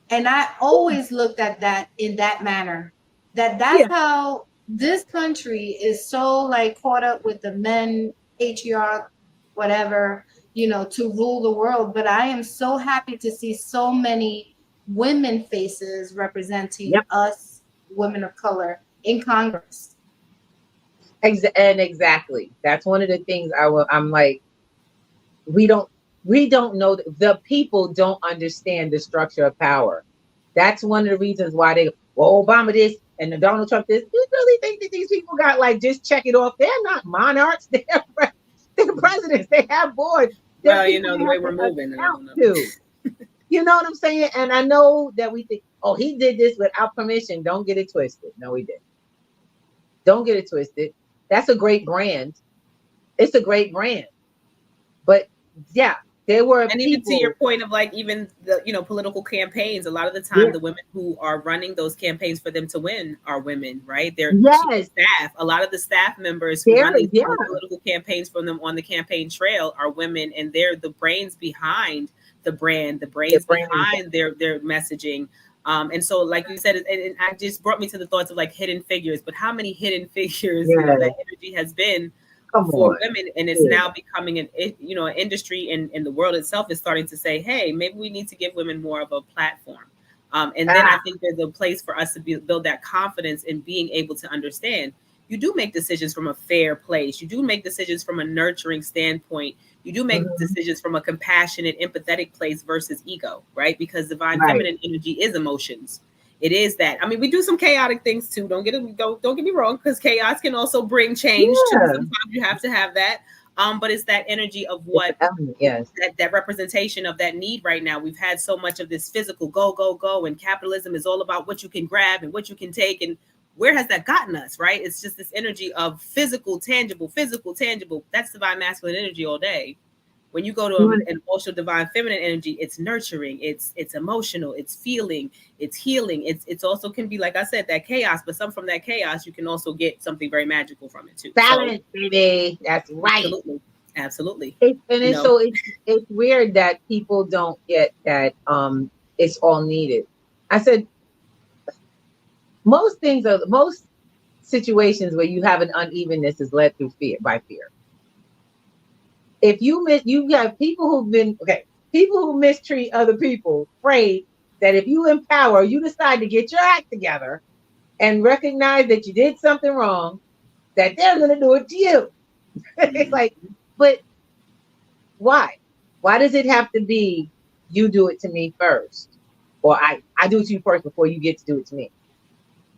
and I always looked at that in that manner. That's how this country is so like caught up with the men, patriarch, whatever, to rule the world. But I am so happy to see so many women faces representing us, women of color, in Congress. And exactly, that's one of the things I'm like, we don't know, the people don't understand the structure of power. That's one of the reasons why Obama this and the Donald Trump this. You really think that these people got just check it off? They're not monarchs. They're presidents. They have boards. Well, the way we're moving. You know what I'm saying? And I know that we think, oh, he did this without permission. Don't get it twisted. No, he didn't. Don't get it twisted. That's a great brand. It's a great brand. But yeah, there were and even to your point of even the political campaigns, a lot of the time the women who are running those campaigns for them to win are women, right? They're staff. A lot of the staff members who run these political campaigns for them on the campaign trail are women, and they're the brains behind the brand, behind their messaging. And so, like you said, and it just brought me to the thoughts of hidden figures. But how many hidden figures that energy has been for women, and it's now becoming an industry, and the world itself is starting to say, hey, maybe we need to give women more of a platform. And then I think there's a place for us to build that confidence in being able to understand. You do make decisions from a fair place. You do make decisions from a nurturing standpoint. You do make decisions from a compassionate, empathetic place versus ego, right? Because divine feminine energy is emotions. It is that. I mean, we do some chaotic things too. Don't get me wrong, because chaos can also bring change too. Sometimes you have to have that. But it's that energy of what that representation of that need right now. We've had so much of this physical go, and capitalism is all about what you can grab and what you can take, and where has that gotten us, right? It's just this energy of physical, tangible. That's divine masculine energy all day. When you go to an emotional divine feminine energy, it's nurturing, it's emotional, it's feeling, it's healing. It's also can be, like I said, that chaos, but some from that chaos, you can also get something very magical from it too. Balance, baby. That's right. Absolutely. It's weird that people don't get that it's all needed. I said, most situations where you have an unevenness is led through by fear. If you have people who mistreat other people, afraid that if you empower, you decide to get your act together and recognize that you did something wrong, that they're going to do it to you. It's like, but why? Why does it have to be you do it to me first? Or I do it to you first before you get to do it to me?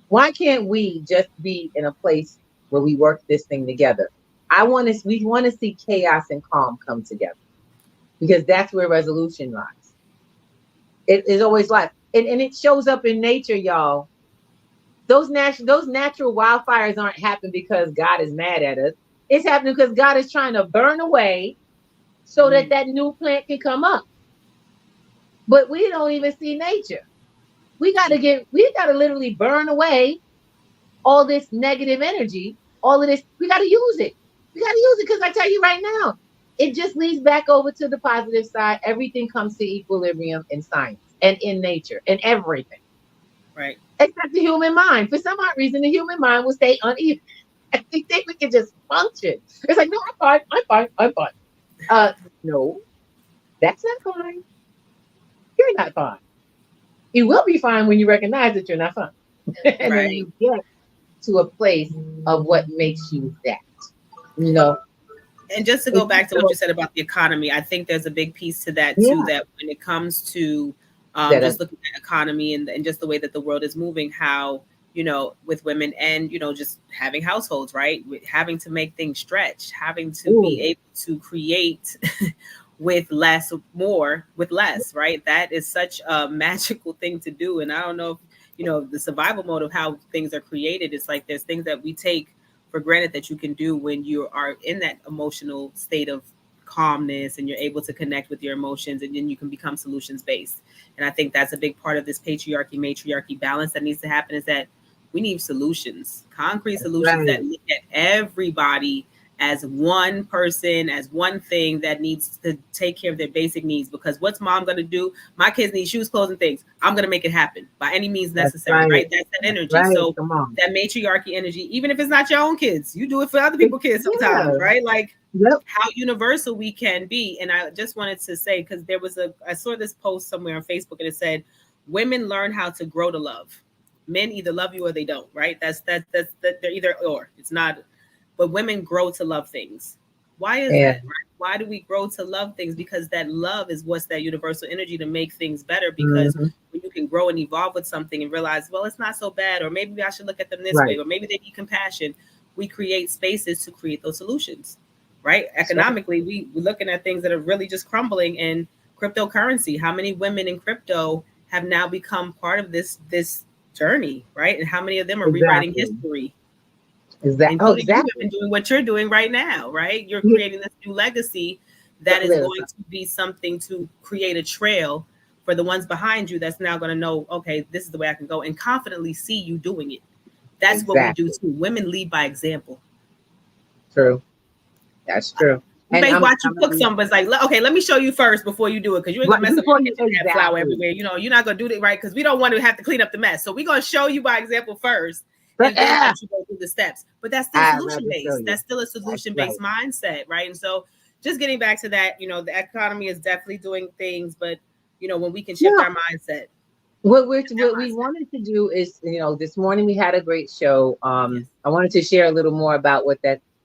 Why can't we just be in a place where we work this thing together? We want to see chaos and calm come together, because that's where resolution lies. It is always lies. And it shows up in nature, y'all. Those natural wildfires aren't happening because God is mad at us. It's happening because God is trying to burn away so that new plant can come up. But we don't even see nature. We got to literally burn away all this negative energy, all of this. We got to use it. We got to use it, because I tell you right now, it just leads back over to the positive side. Everything comes to equilibrium in science and in nature and everything. Right. Except the human mind. For some odd reason, the human mind will stay uneven. I think we can just function. It's like, no, I'm fine. No, that's not fine. You're not fine. You will be fine when you recognize that you're not fine. And then you get to a place of what makes you that, you know. And just to go back to what you said about the economy, I think there's a big piece to that too, that when it comes to just looking at economy and just the way that the world is moving, how, you know, with women and, you know, just having households, right? With having to make things stretch, having to be able to create with less, more with less, right? That is such a magical thing to do. And I don't know if, you know, the survival mode of how things are created. It's like there's things that we take for granted that you can do when you are in that emotional state of calmness and you're able to connect with your emotions, and then you can become solutions based. And I think that's a big part of this patriarchy, matriarchy balance that needs to happen, is that we need solutions, concrete solutions that look at everybody as one person, as one thing that needs to take care of their basic needs. Because what's mom going to do? My kids need shoes, clothes, and things. I'm going to make it happen by any means necessary, right? That's that energy. So that matriarchy energy, even if it's not your own kids, you do it for other people's kids sometimes, right? Like how universal we can be. And I just wanted to say, because I saw this post somewhere on Facebook, and it said, women learn how to grow to love. Men either love you or they don't, right? That's they're either or. It's not. But women grow to love things. Why is that? Right? Why do we grow to love things? Because that love is what's that universal energy to make things better. Because when you can grow and evolve with something and realize, well, it's not so bad, or maybe I should look at them this way, or maybe they need compassion. We create spaces to create those solutions, right? Economically, we're looking at things that are really just crumbling. And cryptocurrency, how many women in crypto have now become part of this journey, right? And how many of them are rewriting history? Including you have been doing what you're doing right now, right? You're creating this new legacy that is going to be something to create a trail for the ones behind you that's now going to know, okay, this is the way I can go, and confidently see you doing it. That's what we do too. Women lead by example. True. That's true. You may watch you cook something, but it's like, okay, let me show you first before you do it, because you ain't gonna mess up your kitchen and have flour everywhere. You know, you're not gonna do it right, because we don't want to have to clean up the mess. So we're gonna show you by example first. And then you go through the steps, but that's still solution based. That's still a solution based mindset, right? And so, just getting back to that, you know, the economy is definitely doing things, but you know, when we can shift our mindset. What we wanted to do is, you know, this morning we had a great show. I wanted to share a little more about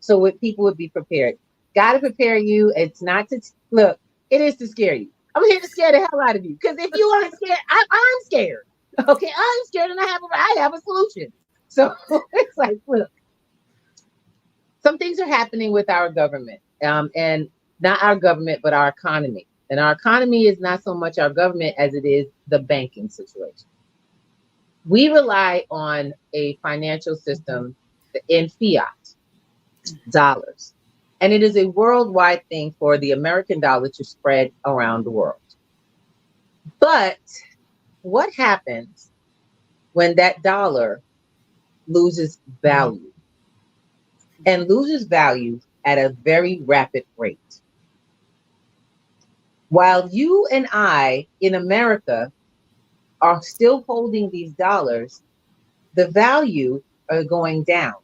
so what people would be prepared. Got to prepare you. It's not to look. It is to scare you. I'm here to scare the hell out of you, because if you aren't scared, I'm scared. Okay, I'm scared, and I have a solution. So it's like, look, some things are happening with our government, and not our government, but our economy. And our economy is not so much our government as it is the banking situation. We rely on a financial system in fiat dollars, and it is a worldwide thing for the American dollar to spread around the world. But what happens when that dollar loses value, and loses value at a very rapid rate? While you and I in America are still holding these dollars, the value are going down.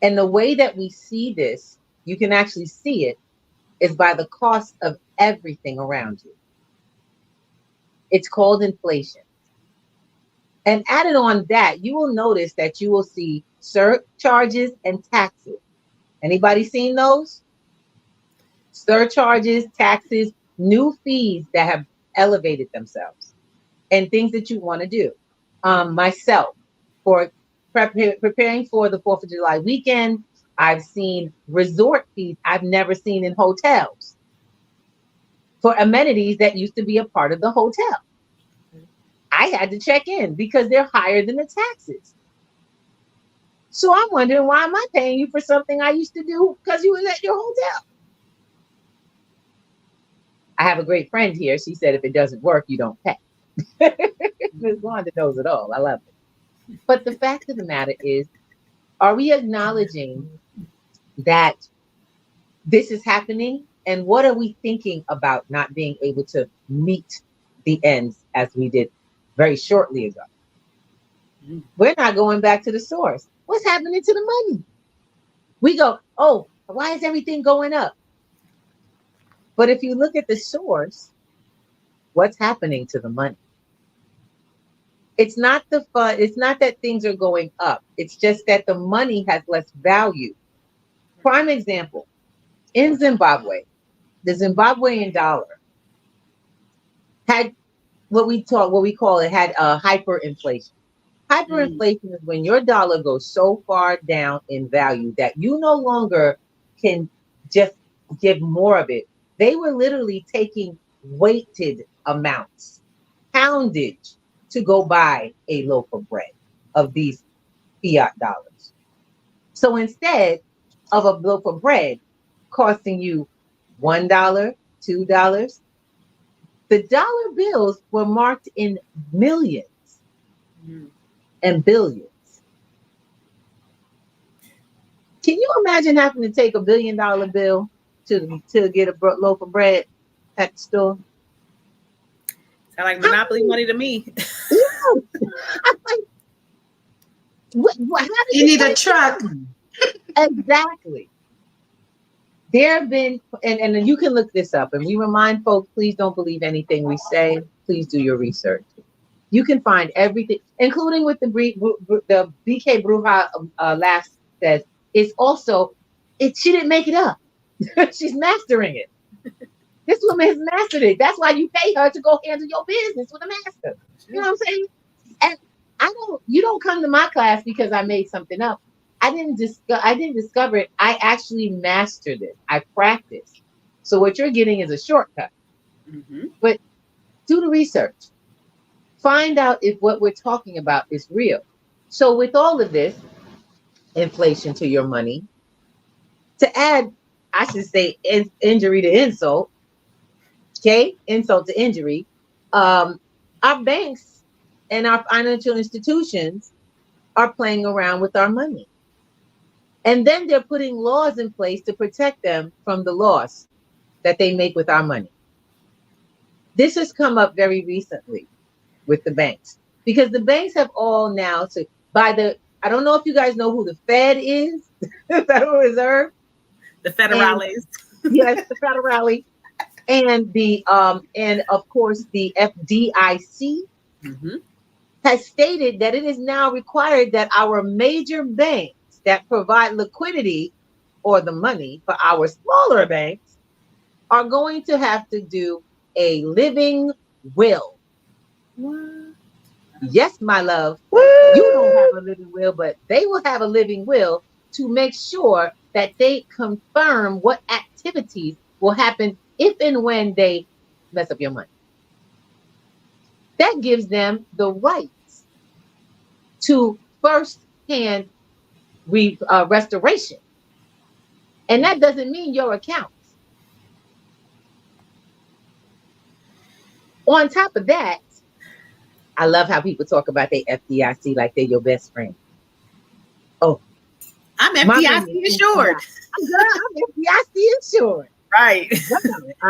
And the way that we see this, you can actually see it, is by the cost of everything around you. It's called inflation. And added on that, you will notice that you will see surcharges and taxes Anybody seen those? Surcharges, taxes, new fees that have elevated themselves, and things that you want to do. Myself, for preparing for the 4th of July weekend, I've seen resort fees I've never seen in hotels for amenities that used to be a part of the hotel. I had to check in because they're higher than the taxes. So I'm wondering, why am I paying you for something I used to do because you was at your hotel? I have a great friend here. She said, if it doesn't work, you don't pay. Ms. Wanda knows it all. I love it. But the fact of the matter is, are we acknowledging that this is happening? And what are we thinking about not being able to meet the ends as we did very shortly ago? We're not going back to the source. What's happening to the money? We go, oh, why is everything going up? But if you look at the source, what's happening to the money? It's not the fun. It's not that things are going up. It's just that the money has less value. Prime example, in Zimbabwe, the Zimbabwean dollar had what we call it had hyperinflation. Hyperinflation is when your dollar goes so far down in value that you no longer can just give more of it. They were literally taking weighted amounts, poundage, to go buy a loaf of bread of these fiat dollars. So instead of a loaf of bread costing you $1, $2, the dollar bills were marked in millions and billions. Can you imagine having to take $1 billion bill to get a loaf of bread at the store? Sound like monopoly money to me. Yeah. I'm like, how You need a truck. Exactly. There have been, and you can look this up, and we remind folks, please don't believe anything we say. Please do your research. You can find everything, including with the Bkbrujalaughs says, it's also, she didn't make it up. She's mastering it. This woman has mastered it. That's why you pay her to go handle your business with a master. You know what I'm saying? And you don't come to my class because I made something up. I didn't discover it. I actually mastered it. I practiced. So what you're getting is a shortcut. But do the research. Find out if what we're talking about is real. So with all of this inflation to your money, to add, I should say, injury to insult, okay? Insult to injury. Our banks and our financial institutions are playing around with our money. And then they're putting laws in place to protect them from the loss that they make with our money. This has come up very recently with the banks, because the banks have all now I don't know if you guys know who the Fed is, the Federal Reserve. The federales. Yes, the federale. And of course the FDIC has stated that it is now required that our major banks that provide liquidity or the money for our smaller banks are going to have to do a living will. What? Yes, my love. What? You don't have a living will, but they will have a living will to make sure that they confirm what activities will happen if and when they mess up your money. That gives them the rights to first-hand restoration. And that doesn't mean your accounts. On top of that, I love how people talk about their FDIC like they're your best friend. Oh, I'm FDIC insured. I'm FDIC insured. Right.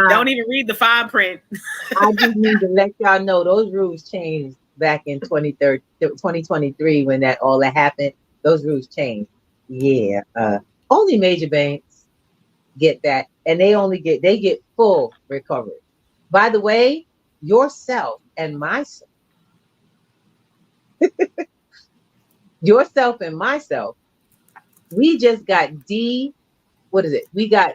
Don't even read the fine print. I just need to let y'all know those rules changed back in 2023 when all that happened. Those rules changed. Yeah. Only major banks get that, and they get full recovery. By the way, yourself and myself, we just got what is it? We got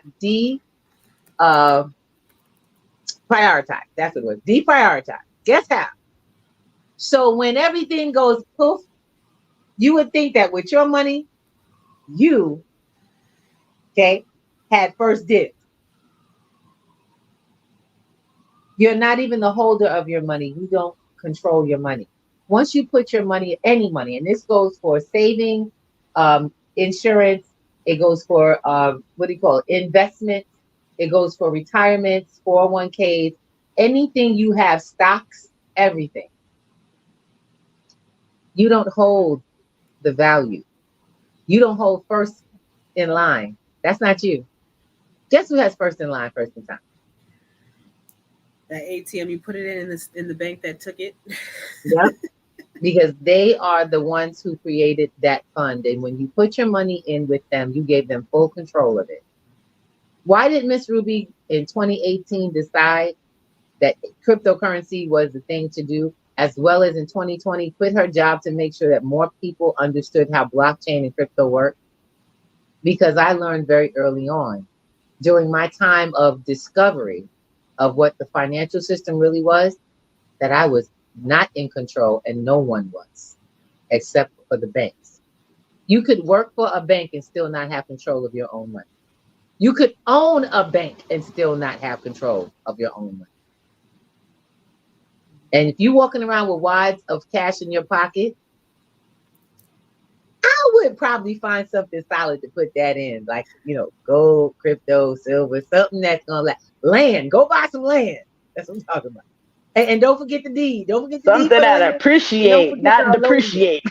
prioritize. That's what it was. Deprioritize. Guess how? So when everything goes poof, you would think that with your money, you, okay, had first dibs. You're not even the holder of your money. You don't control your money. Once you put your money, any money, and this goes for saving, insurance, it goes for, what do you call it? Investment. It goes for retirements, 401ks, anything you have, stocks, everything. You don't hold the value. You don't hold first in line. That's not you. Guess who has first in line, first in time? That ATM, you put it in the bank that took it. Yep. Because they are the ones who created that fund. And when you put your money in with them, you gave them full control of it. Why did Miss Ruby in 2018 decide that cryptocurrency was the thing to do, as well as in 2020 quit her job to make sure that more people understood how blockchain and crypto work? Because I learned very early on, during my time of discovery of what the financial system really was, that I was not in control and no one was, except for the banks. You could work for a bank and still not have control of your own money. You could own a bank and still not have control of your own money. And if you're walking around with wads of cash in your pocket, I would probably find something solid to put that in, like, gold, crypto, silver, something that's gonna land. Go buy some land. That's what I'm talking about. And don't forget the deed. Don't forget the something deed that appreciate, not depreciate.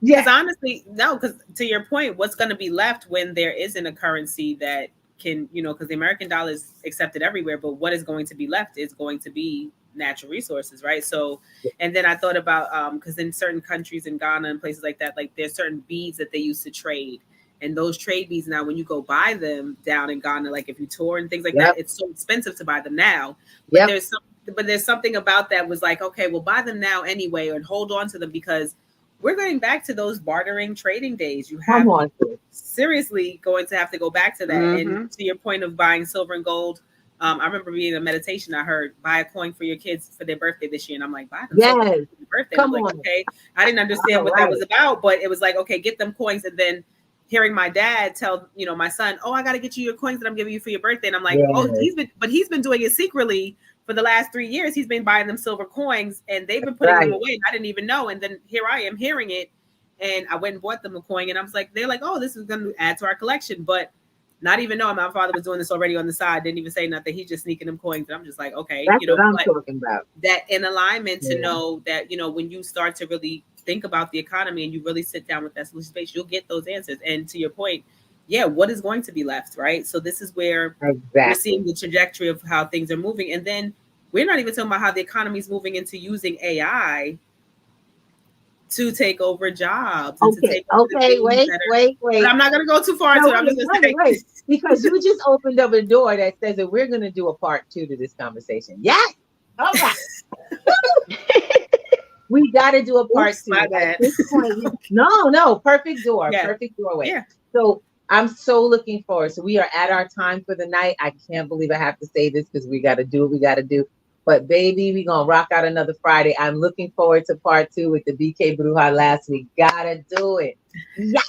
Yes, honestly, no. Because to your point, what's going to be left when there isn't a currency that can, because the American dollar is accepted everywhere, but what is going to be left is going to be natural resources, right? So, and then I thought about because in certain countries in Ghana and places like that, like there's certain beads that they used to trade, and those trade beads now, when you go buy them down in Ghana, like if you tour and things like that, it's so expensive to buy them now. But there's something about that was like, okay, we'll buy them now anyway, and hold on to them because we're going back to those bartering trading days. You have seriously going to have to go back to that. Mm-hmm. And to your point of buying silver and gold, I remember being in a meditation, I heard, buy a coin for your kids for their birthday this year. And I'm like, buy them silver for their birthday. I'm like, okay. I didn't understand what that was about, but it was like, okay, get them coins. And then hearing my dad tell, my son, oh, I got to get you your coins that I'm giving you for your birthday. And I'm like, he's been doing it secretly for the last 3 years. He's been buying them silver coins and they've been putting them away. And I didn't even know. And then here I am hearing it. And I went and bought them a coin. And I was like, they're like, oh, this is going to add to our collection. But not even knowing my father was doing this already on the side, didn't even say nothing. He's just sneaking them coins. And I'm just like, okay, that's what I'm talking about. That in alignment to know that, when you start to really think about the economy and you really sit down with that solution space, you'll get those answers. And to your point, what is going to be left, right? So this is where we're seeing the trajectory of how things are moving. And then we're not even talking about how the economy is moving into using AI to take over jobs. And to take over wait. But I'm not going to go too far into it. I'm just going to say. Because you just opened up a door that says that we're going to do a part 2 to this conversation. Yes. All right. We got to do a part 2. My bad. At this point, no, perfect door, perfect doorway. Yeah. So I'm so looking forward. So we are at our time for the night. I can't believe I have to say this because we got to do what we got to do. But baby, we're going to rock out another Friday. I'm looking forward to part 2 with the Bkbrujalaughs. We got to do it. Yeah.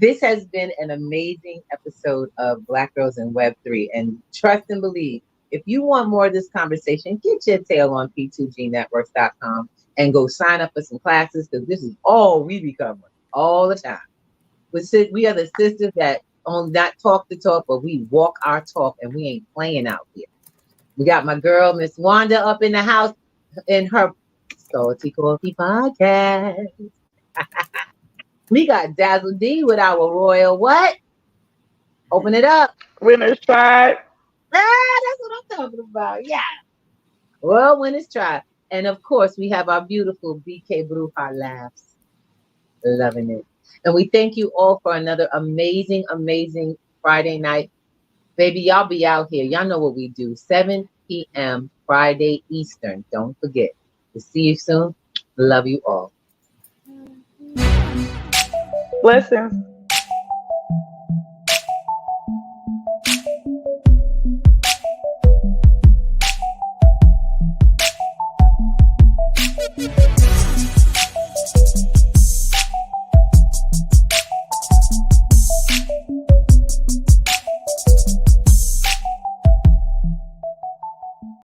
This has been an amazing episode of Black Girls in Web3. And trust and believe, if you want more of this conversation, get your tail on P2G networks.com and go sign up for some classes because this is all we be covering all the time. We are the sisters that not talk the talk, but we walk our talk and we ain't playing out here. We got my girl, Miss Wanda, up in the house in her Salty Coffee podcast. We got Dazzle D with our royal what? Open it up. Winners tribe. That's what I'm talking about. Yeah. Well, winners tribe. And of course, we have our beautiful Bkbrujalaughs. Loving it. And we thank you all for another amazing, amazing Friday night. Baby, y'all be out here. Y'all know what we do. 7 p.m. Friday Eastern. Don't forget. We'll see you soon. Love you all. Blessings.